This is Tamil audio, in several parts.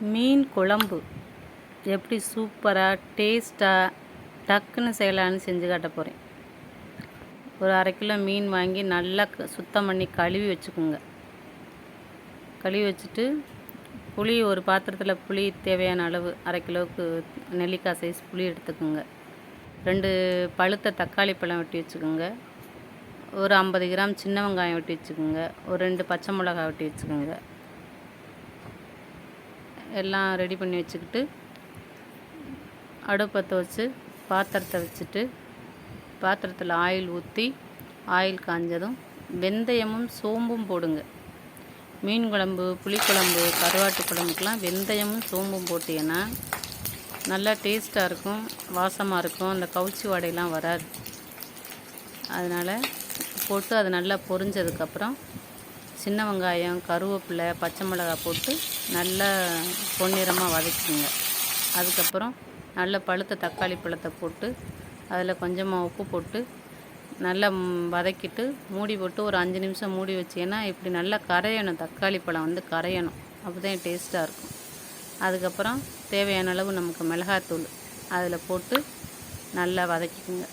மீன் குழம்பு எப்படி சூப்பராக டேஸ்ட்டாக டக்குன்னு செய்யலான்னு செஞ்சு காட்ட போகிறேன். ஒரு 1/2 கிலோ மீன் வாங்கி நல்லா சுத்தம் பண்ணி கழுவி வச்சுக்கோங்க. கழுவி வச்சுட்டு புளி ஒரு பாத்திரத்தில் புளி தேவையான அளவு 1/2 கிலோவுக்கு நெல்லிக்காய் சைஸ் புளி எடுத்துக்கோங்க. 2 பழுத்த தக்காளி பழம் வெட்டி வச்சுக்கோங்க. ஒரு 50 கிராம் சின்ன வெங்காயம் வெட்டி வச்சுக்கோங்க. ஒரு 2 பச்சை மிளகாய் வெட்டி வச்சுக்கோங்க. எல்லாம் ரெடி பண்ணி வச்சுக்கிட்டு அடுப்பத்தை வச்சு பாத்திரத்தை வச்சுட்டு பாத்திரத்தில் ஆயில் ஊற்றி ஆயில் காஞ்சதும் வெந்தயமும் சோம்பும் போடுங்க. மீன் குழம்பு, புளிக்குழம்பு, கருவாட்டு குழம்புக்கெலாம் வெந்தயமும் சோம்பும் போட்டிங்கன்னா நல்லா டேஸ்ட்டாக இருக்கும், வாசமாக இருக்கும், அந்த கவுச்சி வாடையெல்லாம் வராது. அதனால் போட்டு அது நல்லா பொரிஞ்சதுக்கப்புறம் சின்ன வெங்காயம், கருவேப்பிலை, பச்சை மிளகாய் போட்டு நல்லா பொன்னிறமாக வதக்கிங்க. அதுக்கப்புறம் நல்ல பழுத்த தக்காளி பழத்தை போட்டு அதில் கொஞ்சமாக உப்பு போட்டு நல்லா வதக்கிட்டு மூடி போட்டு ஒரு 5 நிமிஷம் மூடி வச்சிங்கன்னா இப்படி நல்லா கரையணும். தக்காளி பழம் வந்து கரையணும், அப்போ தான் டேஸ்ட்டாக இருக்கும். அதுக்கப்புறம் தேவையான அளவு நமக்கு மிளகாத்தூள் அதில் போட்டு நல்லா வதக்கிக்குங்க.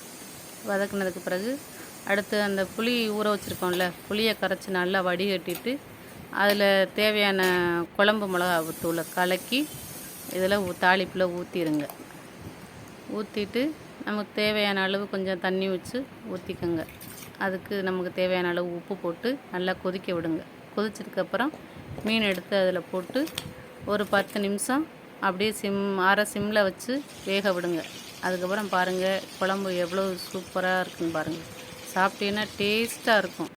வதக்குனதுக்கு பிறகு அடுத்து அந்த புளி ஊற வச்சுருக்கோம்ல, புளியை கரைச்சி நல்லா வடிகட்டிட்டு அதில் தேவையான குழம்பு மிளகா தூளை கலக்கி இதில் தாளிப்பில் ஊற்றிடுங்க. ஊற்றிட்டு நமக்கு தேவையான அளவு கொஞ்சம் தண்ணி வச்சு ஊற்றிக்கோங்க. அதுக்கு நமக்கு தேவையான அளவு உப்பு போட்டு நல்லா கொதிக்க விடுங்க. கொதிச்சதுக்கப்புறம் மீன் எடுத்து அதில் போட்டு ஒரு 10 நிமிஷம் அப்படியே சிம்மில் வச்சு வேக விடுங்க. அதுக்கப்புறம் பாருங்கள் குழம்பு எவ்வளோ சூப்பராக இருக்குன்னு பாருங்கள். சாப்பிட்டீங்கன்னா டேஸ்ட்டாக இருக்கும்.